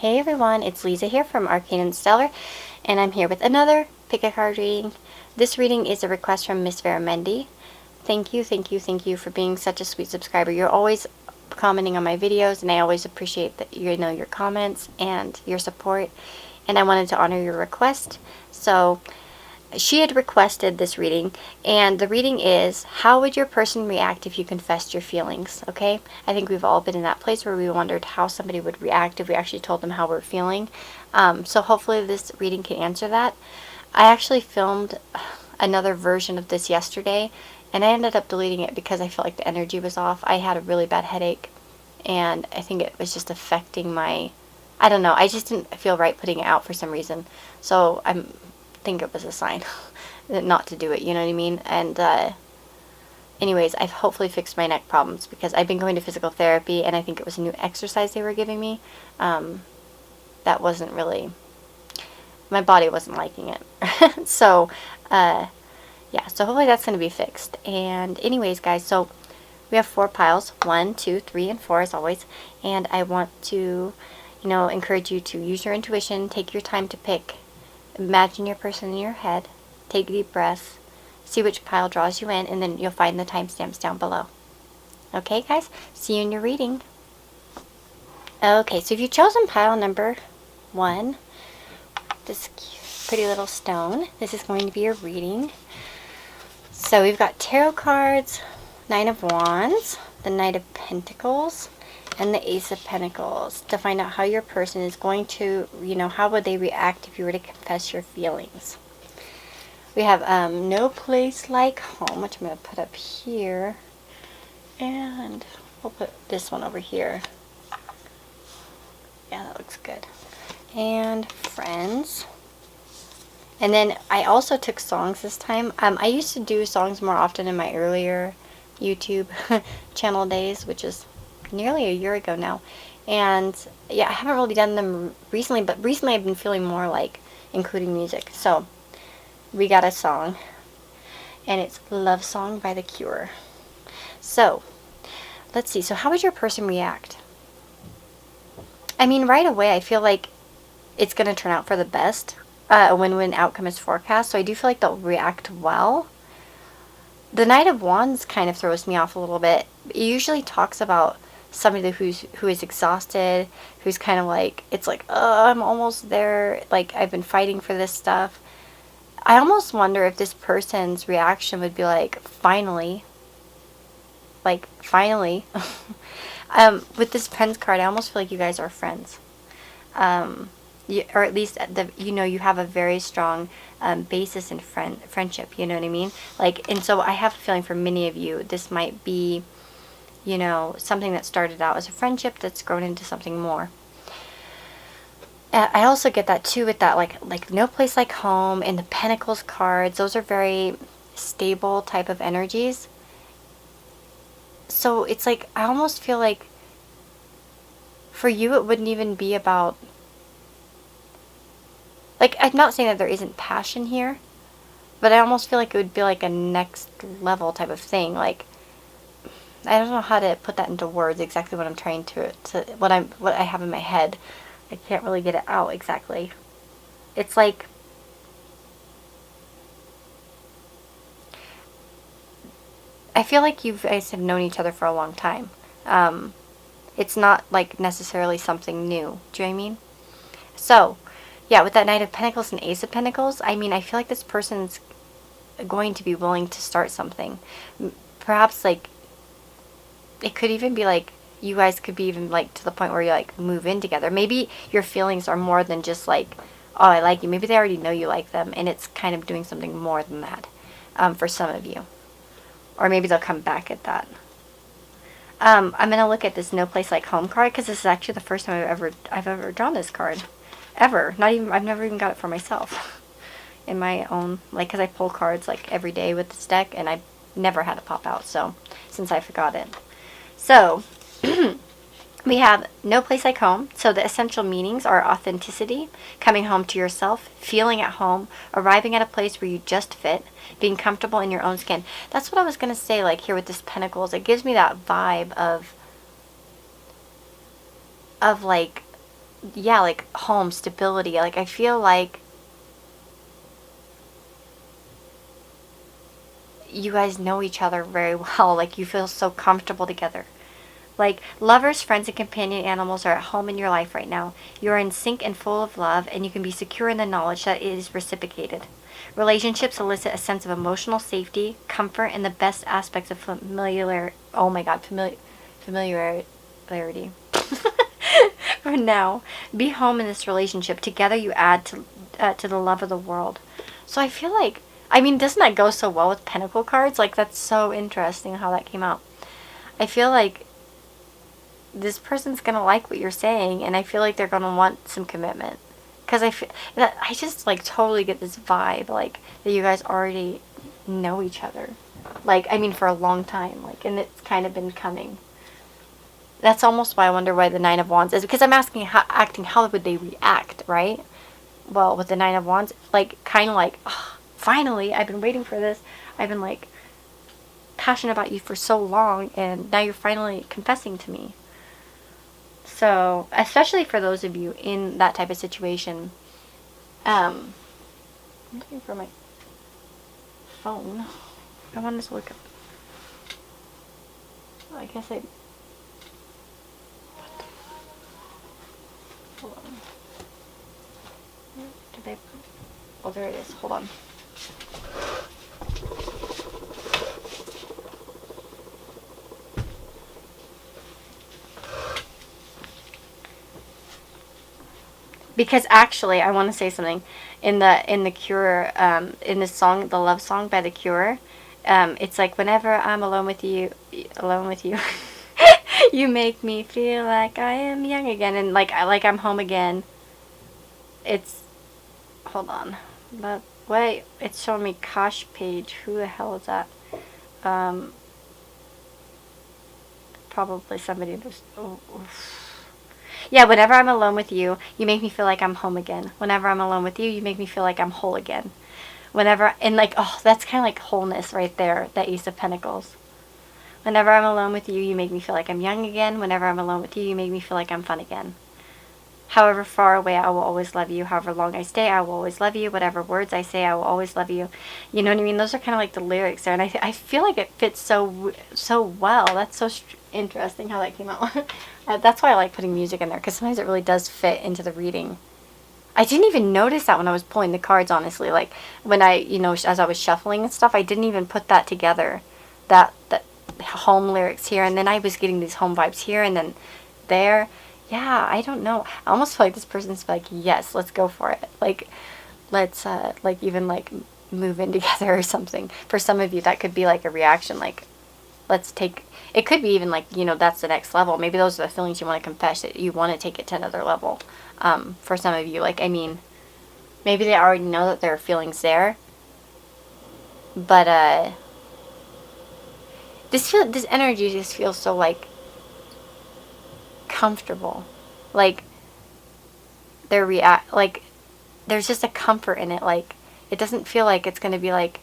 Hey everyone, it's Lisa here from Arcane and Stellar, and I'm here with another pick a card reading. This reading is a request from Miss Veramendi. Thank you for being such a sweet subscriber. You're always commenting on my videos, and I always appreciate that your comments and your support. And I wanted to honor your request. So she had requested this reading, and the reading is, how would your person react if you confessed your feelings? Okay, I think we've all been in that place where we wondered how somebody would react if we actually told them how we're feeling. So hopefully this reading can answer that. I actually filmed another version of this yesterday, and I ended up deleting it because I felt like the energy was off. I had a really bad headache, and I think it was just affecting my, I don't know, I just didn't feel right putting it out for some reason. So I think it was a sign not to do it, you know what I mean? And anyways, I've hopefully fixed my neck problems because I've been going to physical therapy, and I think it was a new exercise they were giving me that wasn't really, my body wasn't liking it. So yeah, so hopefully that's going to be fixed. And anyways, guys, so we have 4 piles, 1, 2, 3, and 4 as always, and I want to, encourage you to use your intuition, take your time to pick. Imagine your person in your head, take a deep breath, see which pile draws you in, and then you'll find the timestamps down below. Okay, guys? See you in your reading. Okay, so if you've chosen pile number 1, this pretty little stone, this is going to be your reading. So we've got tarot cards, 9 of Wands, the Knight of Pentacles, and the Ace of Pentacles to find out how your person is going to, how would they react if you were to confess your feelings. We have No Place Like Home, which I'm going to put up here, and we'll put this one over here. Yeah, that looks good. And Friends. And then I also took songs this time. I used to do songs more often in my earlier YouTube channel days, which is nearly a year ago now. And yeah, I haven't really done them recently, but recently I've been feeling more like including music. So we got a song, and it's Love Song by The Cure. So let's see. So how would your person react? I mean, right away I feel like it's going to turn out for the best. A win-win outcome is forecast, so I do feel like they'll react well. The Knight of Wands kind of throws me off a little bit. It usually talks about somebody who is exhausted, who's kind of like, it's like, oh, I'm almost there, like, I've been fighting for this stuff. I almost wonder if this person's reaction would be like, finally. Like, finally. With this Pens card, I almost feel like you guys are friends. Or at least, you have a very strong basis in friendship, you know what I mean? Like, and so I have a feeling for many of you, this might be, something that started out as a friendship that's grown into something more. I also get that too with that, like No Place Like Home and the Pentacles cards. Those are very stable type of energies. So it's like, I almost feel like for you it wouldn't even be about, like, I'm not saying that there isn't passion here, but I almost feel like it would be like a next level type of thing. Like, I don't know how to put that into words, exactly what I'm trying to what I have in my head. I can't really get it out exactly. It's like, I feel like you guys have known each other for a long time. It's not like necessarily something new. Do you know what I mean? So, yeah, with that Knight of Pentacles and Ace of Pentacles, I mean, I feel like this person's going to be willing to start something. Perhaps, like, it could even be like, you guys could be even like to the point where you like move in together. Maybe your feelings are more than just like, oh, I like you. Maybe they already know you like them, and it's kind of doing something more than that for some of you. Or maybe they'll come back at that. I'm going to look at this No Place Like Home card, because this is actually the first time I've ever drawn this card. Ever. I've never even got it for myself. In my own, like, because I pull cards like every day with this deck, and I've never had it pop out, so, since I forgot it. So, we have No Place Like Home. So the essential meanings are authenticity, coming home to yourself, feeling at home, arriving at a place where you just fit, being comfortable in your own skin. That's what I was going to say, like, here with this Pentacles. It gives me that vibe of like, yeah, like home, stability. Like I feel like you guys know each other very well. Like you feel so comfortable together. Like lovers, friends, and companion animals are at home in your life right now. You are in sync and full of love, and you can be secure in the knowledge that it is reciprocated. Relationships elicit a sense of emotional safety, comfort, and the best aspects of familiar. Oh my God, familiarity. For now, be home in this relationship. Together, you add to the love of the world. So I feel like, I mean, doesn't that go so well with Pentacle cards? Like that's so interesting how that came out. I feel like this person's gonna like what you're saying, and I feel like they're gonna want some commitment. Cause I feel that I just like totally get this vibe, like that you guys already know each other, like I mean for a long time, like, and it's kind of been coming. That's almost why I wonder why the Nine of Wands is, because I'm asking how would they react, right? Well, with the Nine of Wands, like kind of like, oh, finally, I've been waiting for this. I've been like passionate about you for so long, and now you're finally confessing to me. So, especially for those of you in that type of situation, I'm looking for my phone. I wanted to look up. I guess I. Hold on. Did I? Oh, there it is. Hold on. Because actually, I want to say something. In the Cure, in this song, the love song by the Cure, it's like whenever I'm alone with you, you make me feel like I am young again, and like I'm home again. It's hold on, but wait, it's showing me Kosh page. Who the hell is that? Probably somebody who's. Oh, yeah, whenever I'm alone with you, you make me feel like I'm home again. Whenever I'm alone with you, you make me feel like I'm whole again. Whenever, and like, oh, that's kind of like wholeness right there, that Ace of Pentacles. Whenever I'm alone with you, you make me feel like I'm young again. Whenever I'm alone with you, you make me feel like I'm fun again. However far away, I will always love you. However long I stay, I will always love you. Whatever words I say, I will always love you. You know what I mean? Those are kind of like the lyrics there, and I feel like it fits so well. That's so interesting how that came out. That's why I like putting music in there, because sometimes it really does fit into the reading. I didn't even notice that when I was pulling the cards, honestly. Like, when I, as I was shuffling and stuff, I didn't even put that together. That home lyrics here, and then I was getting these home vibes here, and then there. Yeah, I don't know. I almost feel like this person's like, yes, let's go for it. Like, let's, like, even, like, move in together or something. For some of you, that could be, like, a reaction. Like, let's take, it could be even, like, that's the next level. Maybe those are the feelings you want to confess, that you want to take it to another level. For some of you, like, I mean, maybe they already know that there are feelings there. But, this energy just feels so, like, comfortable. Like like there's just a comfort in it. Like it doesn't feel like it's going to be like,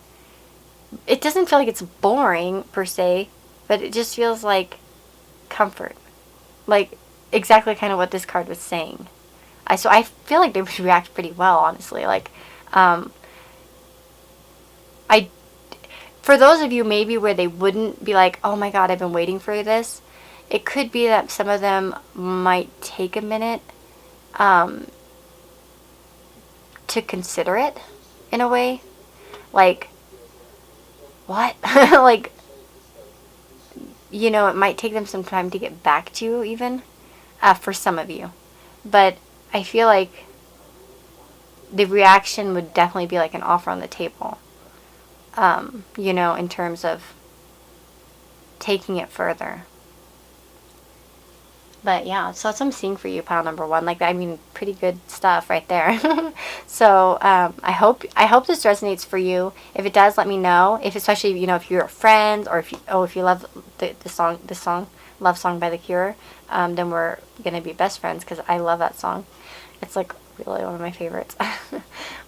it doesn't feel like it's boring per se, but it just feels like comfort. Like exactly kind of what this card was saying. So I feel like they would react pretty well, honestly. Like I for those of you maybe where they wouldn't be like, oh my god, I've been waiting for this, it could be that some of them might take a minute to consider it in a way. Like, what? Like, it might take them some time to get back to you even, for some of you. But I feel like the reaction would definitely be like an offer on the table, in terms of taking it further. But yeah, so that's what I'm seeing for you, pile number one. Like, I mean, pretty good stuff right there. So I hope this resonates for you. If it does, let me know. If especially if you're friends, or if you love the song Love Song by The Cure, then we're gonna be best friends, because I love that song. It's like really one of my favorites.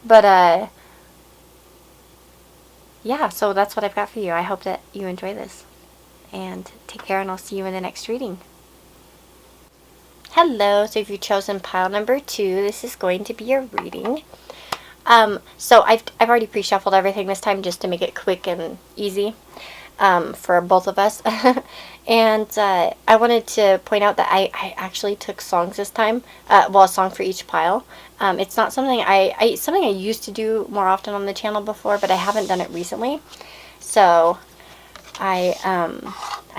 But yeah, so that's what I've got for you. I hope that you enjoy this, and take care, and I'll see you in the next reading. Hello, so if you've chosen pile number 2, this is going to be your reading. So I've already pre-shuffled everything this time just to make it quick and easy for both of us. And I wanted to point out that I actually took songs this time, well, a song for each pile. It's not something something I used to do more often on the channel before, but I haven't done it recently. So I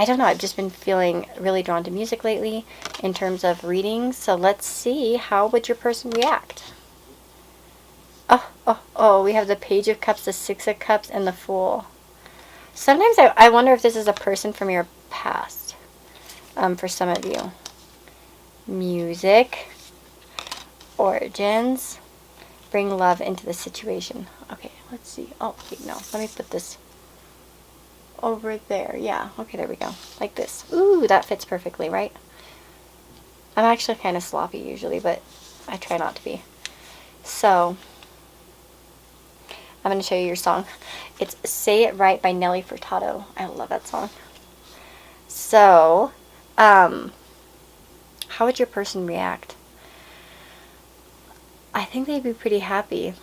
don't know, I've just been feeling really drawn to music lately in terms of readings. So let's see, how would your person react? Oh, we have the Page of Cups, the Six of Cups, and the Fool. Sometimes I wonder if this is a person from your past, for some of you. Music, origins, bring love into the situation. Okay, let's see. Oh, wait, no, let me put this over there. Yeah, okay, there we go. Like this. Ooh, that fits perfectly, right? I'm actually kind of sloppy usually, but I try not to be. So I'm going to show you your song. It's Say It Right by Nelly Furtado. I love that song. So, how would your person react? I think they'd be pretty happy,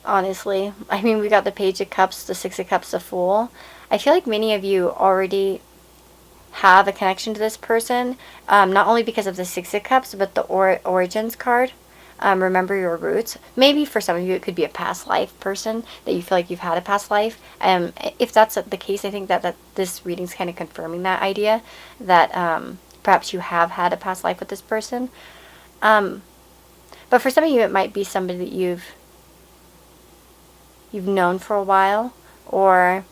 honestly. I mean, we got the Page of Cups, the Six of Cups, the Fool. I feel like many of you already have a connection to this person, not only because of the Six of Cups, but the Origins card. Remember your roots. Maybe for some of you it could be a past life person that you feel like you've had a past life. If that's the case, I think that this reading's kind of confirming that idea that perhaps you have had a past life with this person. But for some of you it might be somebody that you've known for a while, or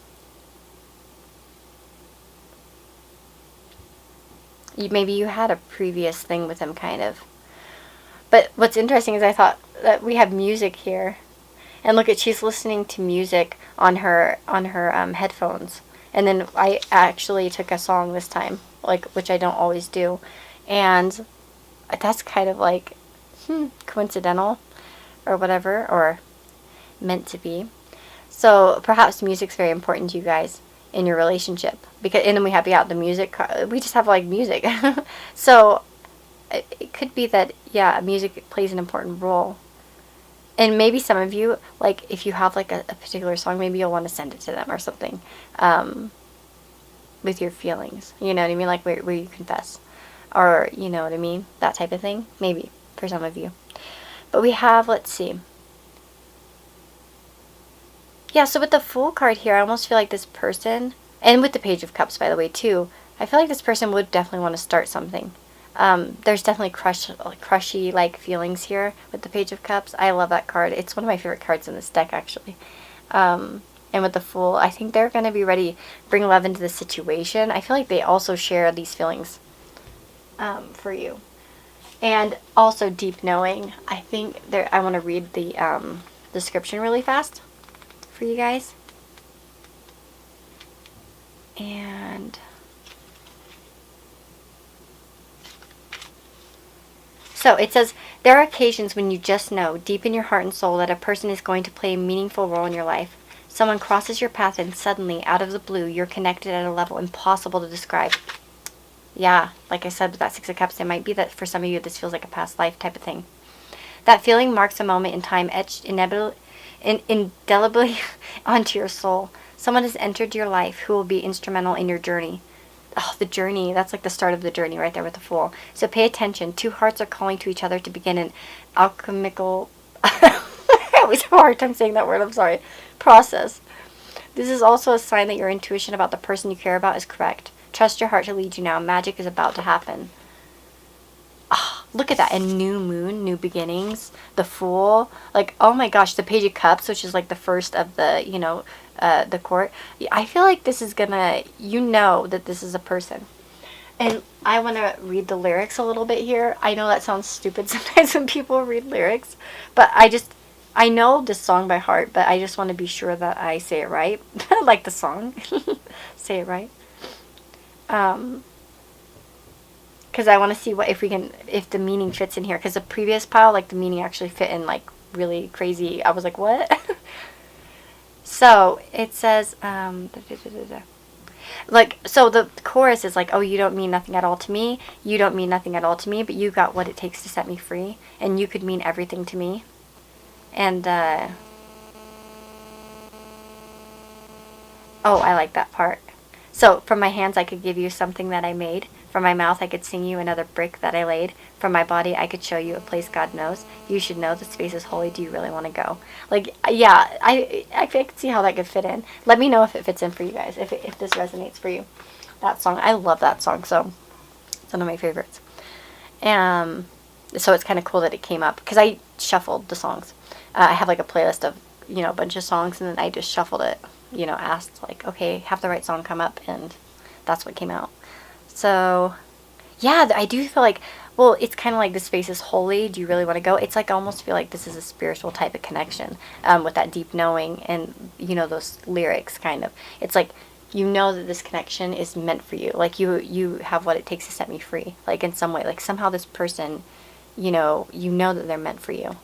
maybe you had a previous thing with them, kind of. But what's interesting is I thought that we have music here, and look at, she's listening to music on her headphones, and then I actually took a song this time, like, which I don't always do, and that's kind of like coincidental or whatever, or meant to be. So perhaps music's very important to you guys in your relationship, because, and then we have the music. We just have like music, so it could be that, yeah, music plays an important role. And maybe some of you, like, if you have like a particular song, maybe you'll want to send it to them or something, with your feelings, you know what I mean, like where you confess, or you know what I mean, that type of thing, maybe for some of you. But we have, let's see, yeah, so with the Fool card here, I almost feel like this person, and with the Page of Cups, by the way, too, I feel like this person would definitely want to start something. There's definitely crushy like feelings here with the Page of Cups. I love that card. It's one of my favorite cards in this deck, actually. And with the Fool, I think they're going to be ready to bring love into the situation. I feel like they also share these feelings for you. And also deep knowing. I think I want to read the description really fast for you guys. And so it says, there are occasions when you just know, deep in your heart and soul, that a person is going to play a meaningful role in your life. Someone crosses your path and suddenly, out of the blue, you're connected at a level impossible to describe. Yeah, like I said with that Six of Cups, it might be that for some of you this feels like a past life type of thing. That feeling marks a moment in time etched indelibly onto your soul. Someone has entered your life who will be instrumental in your journey. Oh, the journey. That's like the start of the journey right there with the Fool. So pay attention. Two hearts are calling to each other to begin an alchemical... I always have a hard time saying that word, I'm sorry. Process. This is also a sign that your intuition about the person you care about is correct. Trust your heart to lead you now. Magic is about to happen. Oh, look at that. A new moon, new beginnings. The Fool. Like, oh my gosh, the Page of Cups, which is like the first of the, you know... the court. I feel like this is gonna, you know that this is a person. And I want to read the lyrics a little bit here. I know that sounds stupid sometimes when people read lyrics, but I know this song by heart, but I just want to be sure that I say it right. Like the song. Say it right. Because I want to see if the meaning fits in here. Because the previous pile, like the meaning actually fit in like really crazy. I was like, what? So, it says, Like, so the chorus is like, oh, you don't mean nothing at all to me. You don't mean nothing at all to me, but you got what it takes to set me free. And you could mean everything to me. And, oh, I like that part. So, from my hands I could give you something that I made. From my mouth I could sing you another brick that I laid. From my body I could show you a place God knows. You should know the space is holy. Do you really want to go? Like, yeah, I could see how that could fit in. Let me know if it fits in for you guys, if this resonates for you. That song, I love that song, so it's one of my favorites. So it's kind of cool that it came up, because I shuffled the songs. I have like a playlist of, a bunch of songs, and then I just shuffled it, asked like, okay, have the right song come up, and that's what came out. So, yeah, I do feel like, well, it's kind of like the space is holy. Do you really want to go? It's like I almost feel like this is a spiritual type of connection, with that deep knowing and, those lyrics kind of. It's like, that this connection is meant for you. Like, you have what it takes to set me free. Like, in some way. Like, somehow this person, you know that they're meant for you.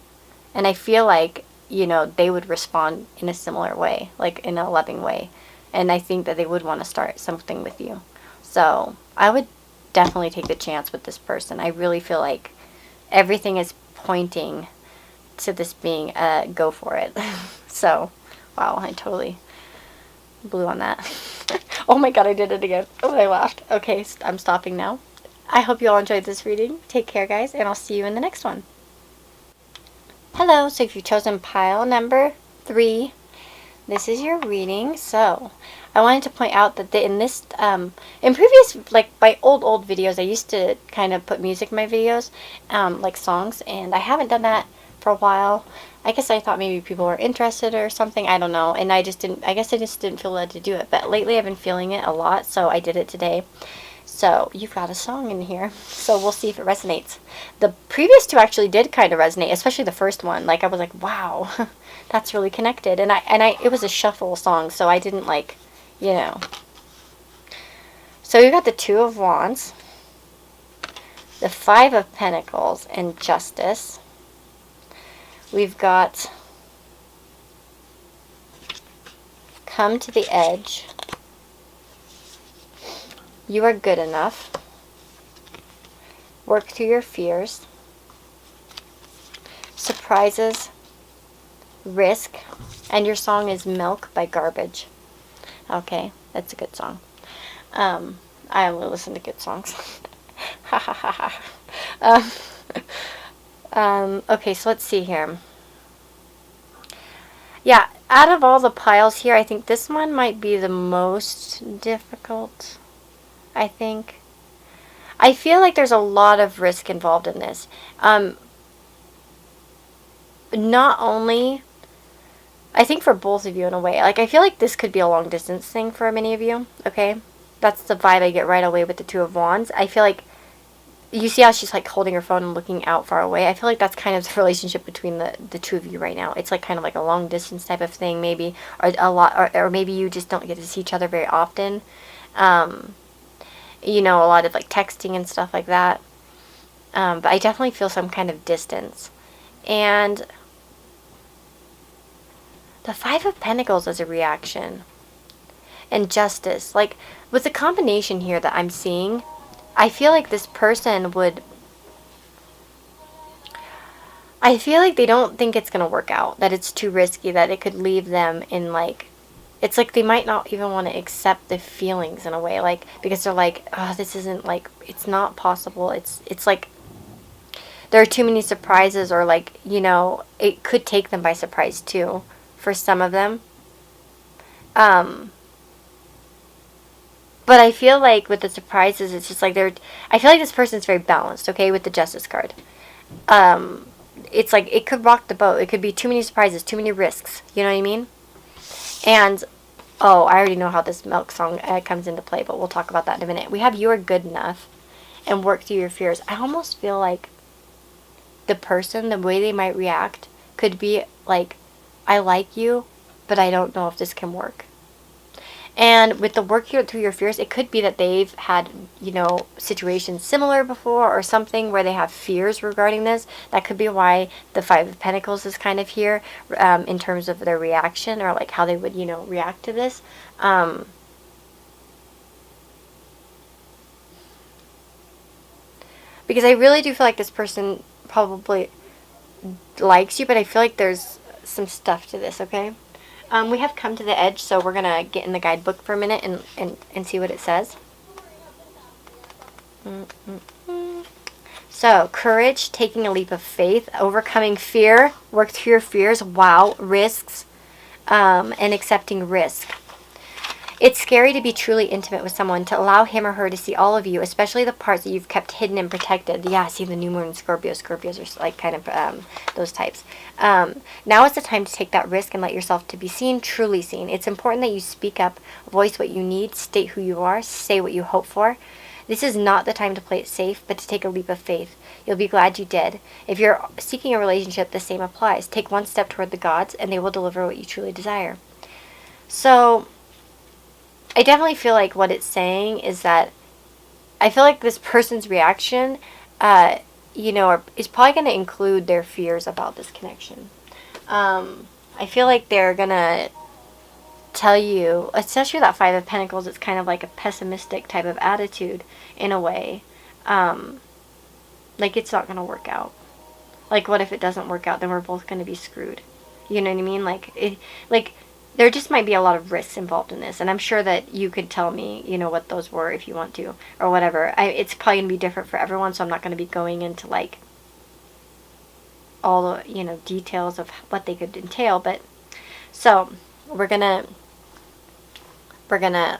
And I feel like, they would respond in a similar way. Like, in a loving way. And I think that they would want to start something with you. So, I would definitely take the chance with this person. I really feel like everything is pointing to this being a go for it. So, wow, I totally blew on that. Oh my god, I did it again. Oh, I laughed. Okay, I'm stopping now. I hope you all enjoyed this reading. Take care, guys, and I'll see you in the next one. Hello, so if you've chosen pile number 3, this is your reading. So, I wanted to point out that in previous, like, my old videos, I used to kind of put music in my videos, like songs, and I haven't done that for a while. I guess I thought maybe people were interested or something, I don't know, and I guess I just didn't feel led to do it, but lately I've been feeling it a lot, so I did it today. So, you've got a song in here, so we'll see if it resonates. The previous 2 actually did kind of resonate, especially the first one. Like, I was like, wow, that's really connected, and it was a shuffle song, so I didn't, like, So, we've got the 2 of Wands, the 5 of Pentacles, and Justice. We've got Come to the Edge. You are good enough. Work through your fears. Surprises. Risk. And your song is Milk by Garbage. Okay, that's a good song. I only listen to good songs. Ha ha ha ha. Okay, so let's see here. Yeah, out of all the piles here, I think this one might be the most difficult. I think. I feel like there's a lot of risk involved in this. Not only, I think for both of you in a way, like I feel like this could be a long distance thing for many of you, okay? That's the vibe I get right away with the 2 of Wands. I feel like, you see how she's like holding her phone and looking out far away? I feel like that's kind of the relationship between the 2 of you right now. It's like kind of like a long distance type of thing maybe, or a lot, or maybe you just don't get to see each other very often. A lot of like texting and stuff like that. But I definitely feel some kind of distance. And the 5 of Pentacles as a reaction. And Justice. Like, with the combination here that I'm seeing, I feel like this person would... I feel like they don't think it's going to work out. That it's too risky. That it could leave them in like... It's like they might not even want to accept the feelings in a way, like, because they're like, oh, this isn't, like, it's not possible. It's like, there are too many surprises, or like, it could take them by surprise too, for some of them. But I feel like with the surprises, it's just like I feel like this person's very balanced, okay, with the Justice card. It's like, it could rock the boat. It could be too many surprises, too many risks, you know what I mean? And, oh, I already know how this Milk song comes into play, but we'll talk about that in a minute. We have You Are Good Enough and Work Through Your Fears. I almost feel like the person, the way they might react, could be like, I like you, but I don't know if this can work. And with the Work Through Your Fears, it could be that they've had, situations similar before or something where they have fears regarding this. That could be why the 5 of Pentacles is kind of here, in terms of their reaction, or like how they would, react to this. Because I really do feel like this person probably likes you, but I feel like there's some stuff to this, okay? We have come to the edge, so we're going to get in the guidebook for a minute and see what it says. So, courage, taking a leap of faith, overcoming fear, work through your fears, wow, risks, and accepting risk. It's scary to be truly intimate with someone, to allow him or her to see all of you, especially the parts that you've kept hidden and protected. Yeah, see the new moon in Scorpio. Scorpios are like kind of those types. Now is the time to take that risk and let yourself to be seen, truly seen. It's important that you speak up, voice what you need, state who you are, say what you hope for. This is not the time to play it safe, but to take a leap of faith. You'll be glad you did. If you're seeking a relationship, the same applies. Take one step toward the gods, and they will deliver what you truly desire. So, I definitely feel like what it's saying is that I feel like this person's reaction, is probably going to include their fears about this connection. I feel like they're going to tell you, especially that Five of Pentacles, it's kind of like a pessimistic type of attitude in a way. Like it's not going to work out. Like what if it doesn't work out, then we're both going to be screwed. You know what I mean? Like there just might be a lot of risks involved in this, and I'm sure that you could tell me, what those were if you want to, or whatever. It's probably going to be different for everyone, so I'm not going to be going into like all the, details of what they could entail, but so we're gonna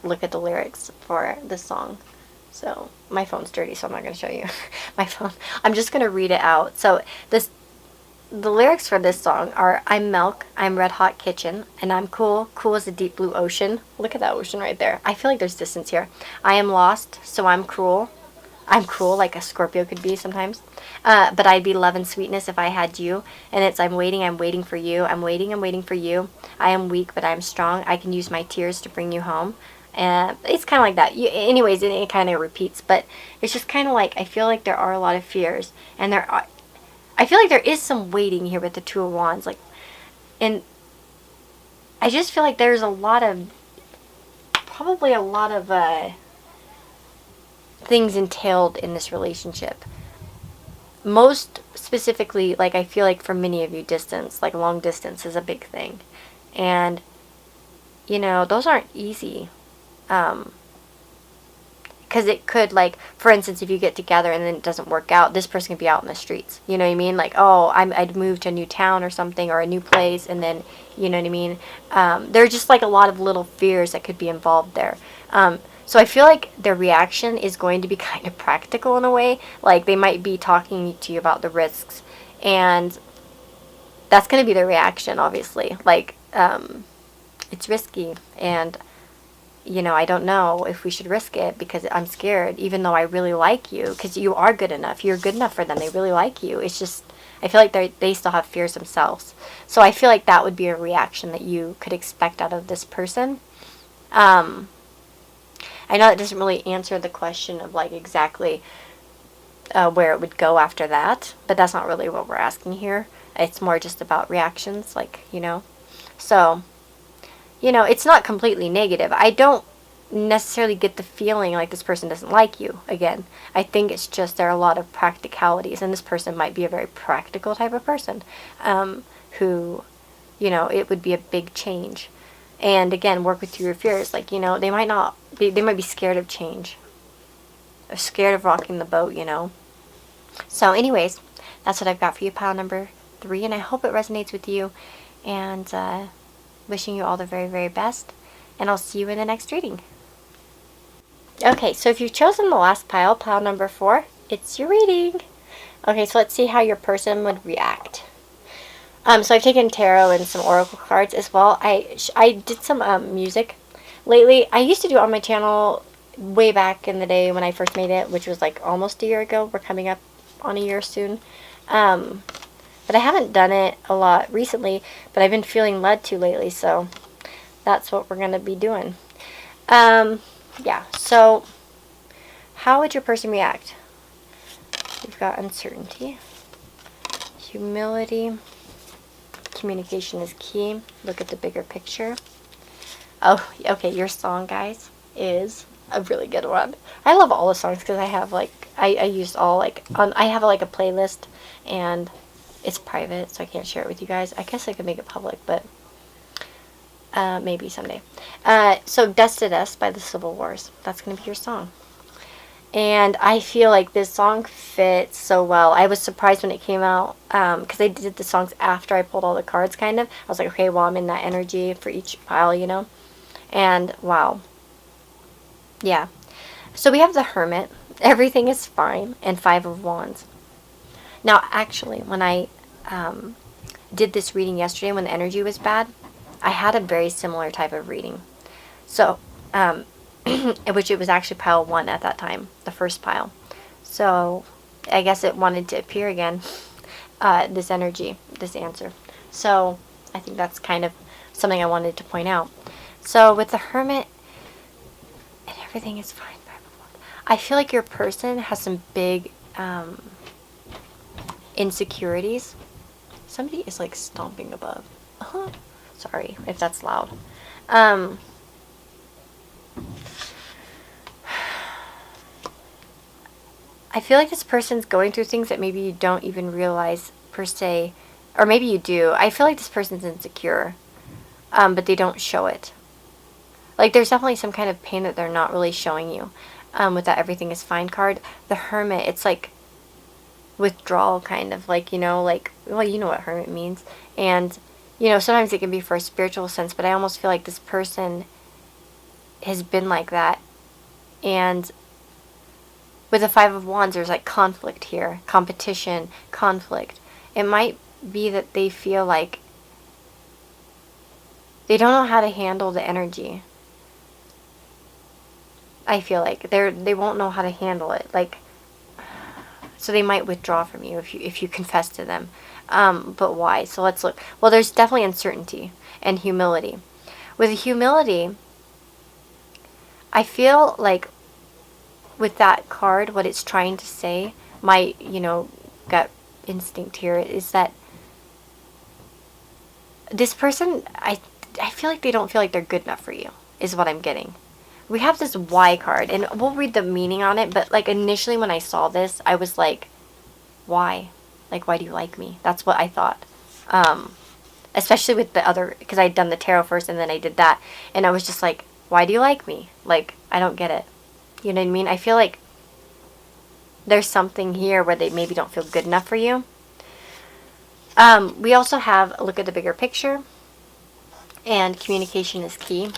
look at the lyrics for this song. So my phone's dirty, so I'm not going to show you my phone. I'm just going to read it out. So the lyrics for this song are, I'm milk, I'm red hot kitchen, and I'm cool as the deep blue ocean. Look at that ocean right there. I feel like there's distance here. I am lost, so I'm cruel. I'm cruel, like a Scorpio could be sometimes. But I'd be love and sweetness if I had you. And it's, I'm waiting for you. I'm waiting for you. I am weak, but I'm strong. I can use my tears to bring you home. And it's kind of like that. Anyways, it kind of repeats. But it's just kind of like, I feel like there are a lot of fears. And I feel like there is some waiting here with the Two of Wands. And I just feel like there's probably a lot of things entailed in this relationship. Most specifically, like I feel like for many of you, distance, like long distance is a big thing. And, those aren't easy. Because it could, like, for instance, if you get together and then it doesn't work out, this person could be out in the streets. You know what I mean? Like, oh, I'd moved to a new town or something, or a new place, and then, you know what I mean? There are just, like, a lot of little fears that could be involved there. So I feel like their reaction is going to be kind of practical in a way. Like, they might be talking to you about the risks, and that's going to be their reaction, obviously. Like, it's risky, and I don't know if we should risk it because I'm scared, even though I really like you, because you are good enough. You're good enough for them. They really like you. It's just, I feel like they still have fears themselves. So I feel like that would be a reaction that you could expect out of this person. I know that doesn't really answer the question of like exactly where it would go after that, but that's not really what we're asking here. It's more just about reactions, So, it's not completely negative. I don't necessarily get the feeling like this person doesn't like you. Again, I think it's just there are a lot of practicalities, and this person might be a very practical type of person who, it would be a big change. And again, work with your fears. Like, they might be scared of change. Or scared of rocking the boat, So anyways, that's what I've got for you, pile number 3, and I hope it resonates with you. And, wishing you all the very, very best, and I'll see you in the next reading. Okay, so if you've chosen the last pile, pile number 4, it's your reading. Okay, so let's see how your person would react. So I've taken tarot and some oracle cards as well. I did some music lately. I used to do it on my channel way back in the day when I first made it, which was like almost a year ago. We're coming up on a year soon. But I haven't done it a lot recently, but I've been feeling led to lately, so that's what we're going to be doing. Yeah, so how would your person react? We've got uncertainty, humility, communication is key, look at the bigger picture. Oh, okay, your song, guys, is a really good one. I love all the songs because I have, like, I used all, like, I have, like, a playlist, and it's private, so I can't share it with you guys. I guess I could make it public, but maybe someday. So Dust to Dust by the Civil Wars. That's going to be your song. And I feel like this song fits so well. I was surprised when it came out, because I did the songs after I pulled all the cards, kind of. I was like, okay, well, I'm in that energy for each pile, you know? And, wow. Yeah. So we have the Hermit. Everything is fine. And Five of Wands. Now, actually, when I did this reading yesterday, when the energy was bad, I had a very similar type of reading. So, which it was actually pile 1 at that time, the first pile. So I guess it wanted to appear again, this energy, this answer. So I think that's kind of something I wanted to point out. So with the Hermit, and everything is fine. I feel like your person has some big insecurities. Somebody is like stomping above. Sorry if that's loud. I feel like this person's going through things that maybe you don't even realize per se, or maybe you do. I feel like this person's insecure, but they don't show it. Like, there's definitely some kind of pain that they're not really showing you. With that Everything is Fine card, the Hermit, it's like withdrawal, kind of, like, you know, like, well, you know what Hermit means. And, you know, sometimes it can be for a spiritual sense, but I almost feel like this person has been like that. And with the Five of Wands, there's like conflict here, competition, conflict. It might be that they feel like they don't know how to handle the energy. I feel like they won't know how to handle it. Like, so they might withdraw from you if you confess to them. But why? So let's look. Well, there's definitely uncertainty and humility. With humility, I feel like with that card, what it's trying to say, my, you know, gut instinct here is that this person, I feel like they don't feel like they're good enough for you, is what I'm getting. We have this Y card, and we'll read the meaning on it, but like initially when I saw this, I was like, why? Like, why do you like me? That's what I thought. Especially with the other, because I'd done the tarot first and then I did that, and I was just like, why do you like me? Like, I don't get it. You know what I mean? I feel like there's something here where they maybe don't feel good enough for you. We also have a look at the bigger picture, and communication is key.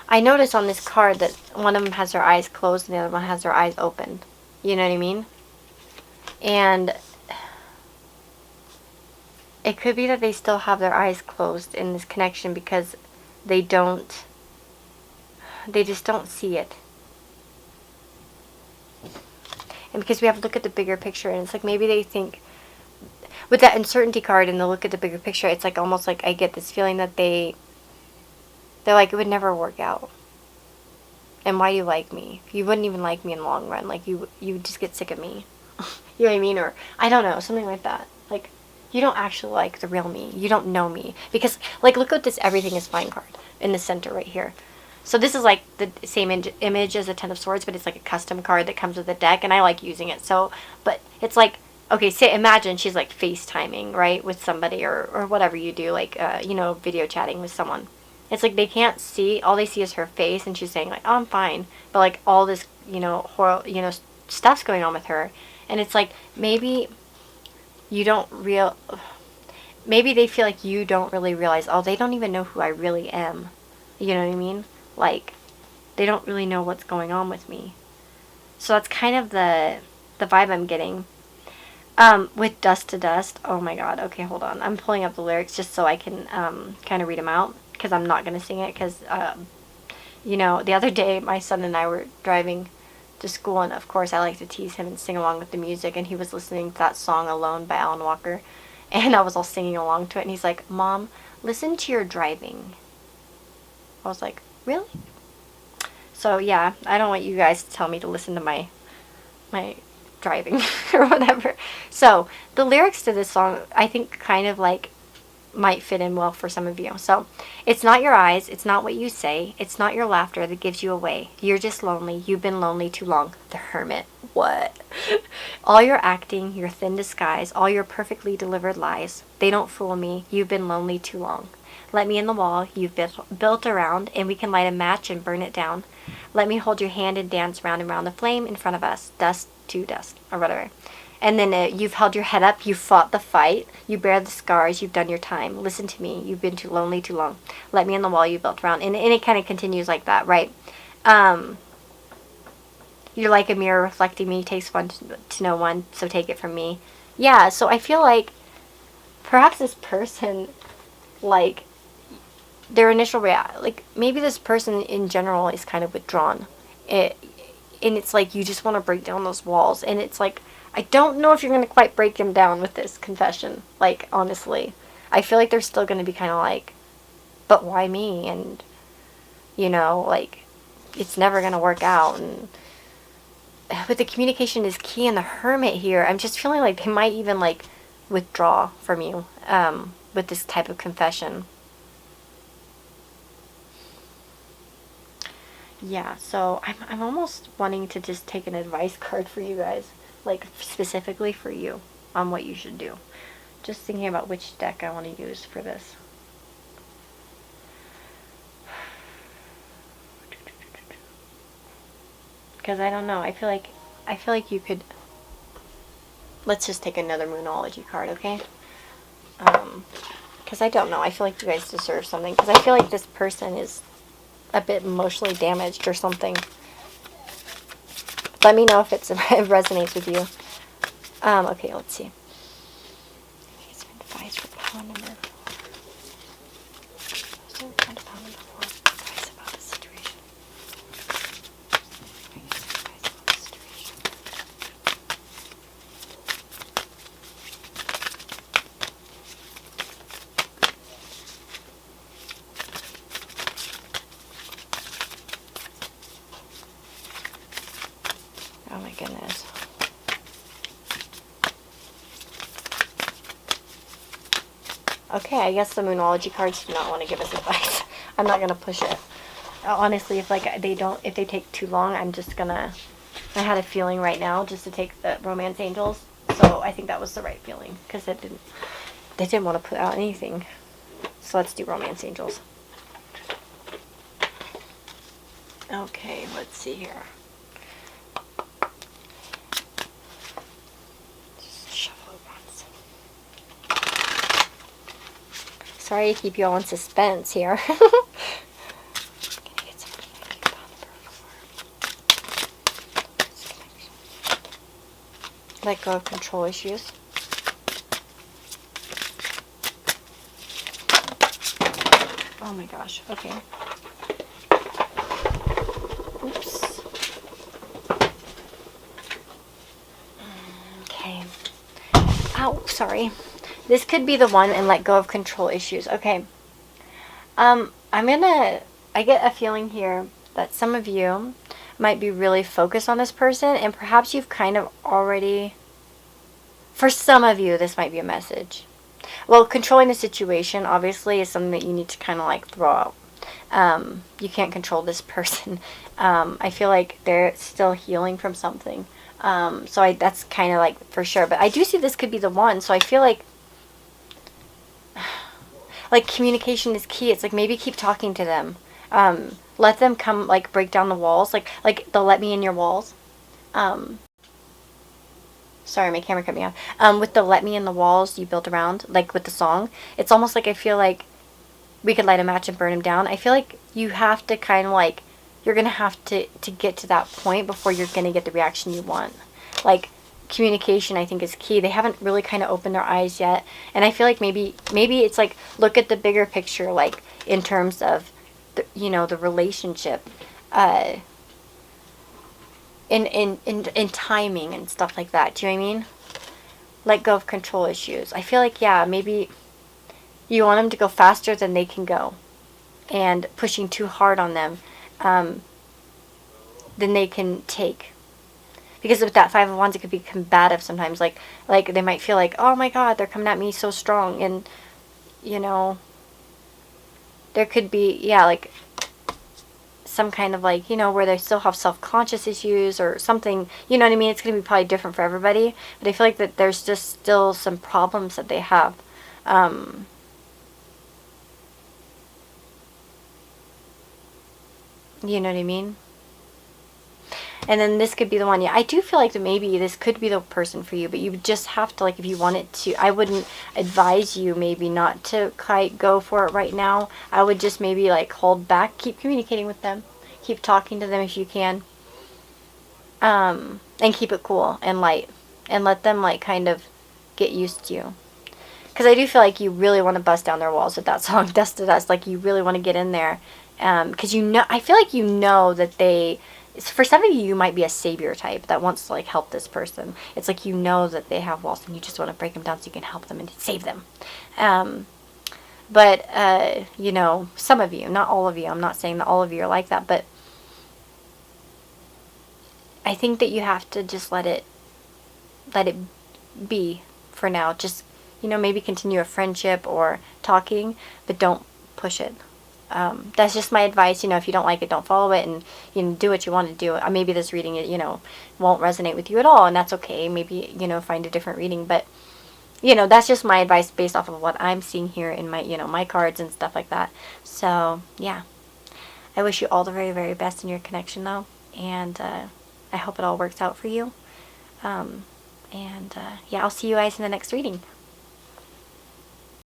I notice on this card that one of them has their eyes closed and the other one has their eyes open. You know what I mean? And it could be that they still have their eyes closed in this connection because they just don't see it. And because we have to look at the bigger picture, and it's like maybe they think, with that uncertainty card and the look at the bigger picture, it's like almost like I get this feeling that they're like, it would never work out. And why do you like me? You wouldn't even like me in the long run. Like, you would just get sick of me. You know what I mean? Or, I don't know, something like that. Like, you don't actually like the real me. You don't know me. Because, like, look at this Everything is Fine card in the center right here. So this is like the same image as the Ten of Swords, but it's like a custom card that comes with the deck, and I like using it. So, but it's like, okay, say, imagine she's like FaceTiming, right, with somebody, or whatever you do, like, you know, video chatting with someone. It's like they can't see, all they see is her face, and she's saying like, oh, I'm fine. But like all this, you know, stuff's going on with her. And it's like, maybe you don't maybe they feel like you don't really realize, oh, they don't even know who I really am. You know what I mean? Like, they don't really know what's going on with me. So that's kind of the vibe I'm getting. With Dust to Dust, oh my god, okay, hold on. I'm pulling up the lyrics just so I can kind of read them out, because I'm not going to sing it, because, you know, the other day my son and I were driving to school, and of course I like to tease him and sing along with the music, and he was listening to that song Alone by Alan Walker, and I was all singing along to it, and he's like, Mom, listen to your driving. I was like, really? So yeah, I don't want you guys to tell me to listen to my driving or whatever. So the lyrics to this song, I think, kind of like might fit in well for some of you. So it's not your eyes, it's not what you say, it's not your laughter that gives you away. You're just lonely. You've been lonely too long. The Hermit. What? All your acting, your thin disguise, all your perfectly delivered lies, they don't fool me. You've been lonely too long. Let me in the wall you've built around, and we can light a match and burn it down. Let me hold your hand and dance round and round the flame in front of us, dust to dust, or whatever. And then you've held your head up, you've fought the fight, you bear the scars, you've done your time. Listen to me, you've been too lonely too long. Let me in the wall you built around. And it kind of continues like that, right? You're like a mirror reflecting me, takes one to know one, so take it from me. Yeah, so I feel like perhaps this person, like, their initial react, like, maybe this person in general is kind of withdrawn. And it's like you just want to break down those walls. And it's like, I don't know if you're going to quite break them down with this confession. Like, honestly. I feel like they're still going to be kind of like, but why me? And, you know, like, it's never going to work out. And but the communication is key in the Hermit here. I'm just feeling like they might even, like, withdraw from you with this type of confession. Yeah, so I'm almost wanting to just take an advice card for you guys, like specifically for you, on what you should do. Just thinking about which deck I want to use for this. Because I don't know, I feel like you could. Let's just take another Moonology card, okay? Because I don't know, I feel like you guys deserve something. Because I feel like this person is a bit emotionally damaged or something. Let me know if it resonates with you. Okay, let's see. Get some advice for power number 4. Power number 4. Advice about the situation. Oh my goodness. Okay, I guess the Moonology cards do not want to give us advice. I'm not gonna push it. Honestly, if they take too long, I'm just gonna. I had a feeling right now just to take the Romance Angels, so I think that was the right feeling because they didn't want to put out anything. So let's do Romance Angels. Okay, let's see here. Sorry to keep you all in suspense here. Let go of control issues. Oh my gosh, okay. Oops. Okay. Ow, sorry. This could be the one, and let go of control issues. Okay. I get a feeling here that some of you might be really focused on this person, and perhaps you've kind of already, for some of you, this might be a message. Well, controlling the situation, obviously, is something that you need to kind of, like, throw out. You can't control this person. I feel like they're still healing from something. So that's kind of, like, for sure. But I do see this could be the one, so I feel like communication is key. It's like maybe keep talking to them. Let them come, like, break down the walls. Like the let me in your walls. Sorry, my camera cut me off. With the let me in the walls you built around, like with the song, it's almost like I feel like we could light a match and burn him down. I feel like you have to kind of like, you're going to have to get to that point before you're going to get the reaction you want. Like, communication, I think, is key. They haven't really kind of opened their eyes yet. And I feel like maybe it's like, look at the bigger picture, like, in terms of, the relationship. In timing and stuff like that. Do you know what I mean? Let go of control issues. I feel like, yeah, maybe you want them to go faster than they can go. And pushing too hard on them than they can take. Because with that Five of Wands, it could be combative sometimes. Like they might feel like, oh my God, they're coming at me so strong. And you know, there could be, yeah, like some kind of like, you know, where they still have self-conscious issues or something, you know what I mean? It's going to be probably different for everybody, but I feel like that there's just still some problems that they have. You know what I mean? And then this could be the one. Yeah, I do feel like that maybe this could be the person for you, but you just have to, like, if you wanted to, I wouldn't advise you maybe not to quite go for it right now. I would just maybe, like, hold back, keep communicating with them, keep talking to them if you can, and keep it cool and light, and let them, like, kind of get used to you. Because I do feel like you really want to bust down their walls with that song, Dust to Dust. Like, you really want to get in there. Because you know, I feel like you know that they, for some of you, you might be a savior type that wants to, like, help this person. It's like you know that they have walls and you just want to break them down so you can help them and save them. But, you know, some of you, not all of you, I'm not saying that all of you are like that, but I think that you have to just let it be for now. Just, you know, maybe continue a friendship or talking, but don't push it. That's just my advice. You know, if you don't like it, don't follow it, and, you know, do what you want to do. Maybe this reading, you know, won't resonate with you at all, and that's okay. Maybe, you know, find a different reading, but, you know, that's just my advice based off of what I'm seeing here in my, you know, my cards and stuff like that. So, yeah. I wish you all the very, very best in your connection, though, and I hope it all works out for you. Yeah, I'll see you guys in the next reading.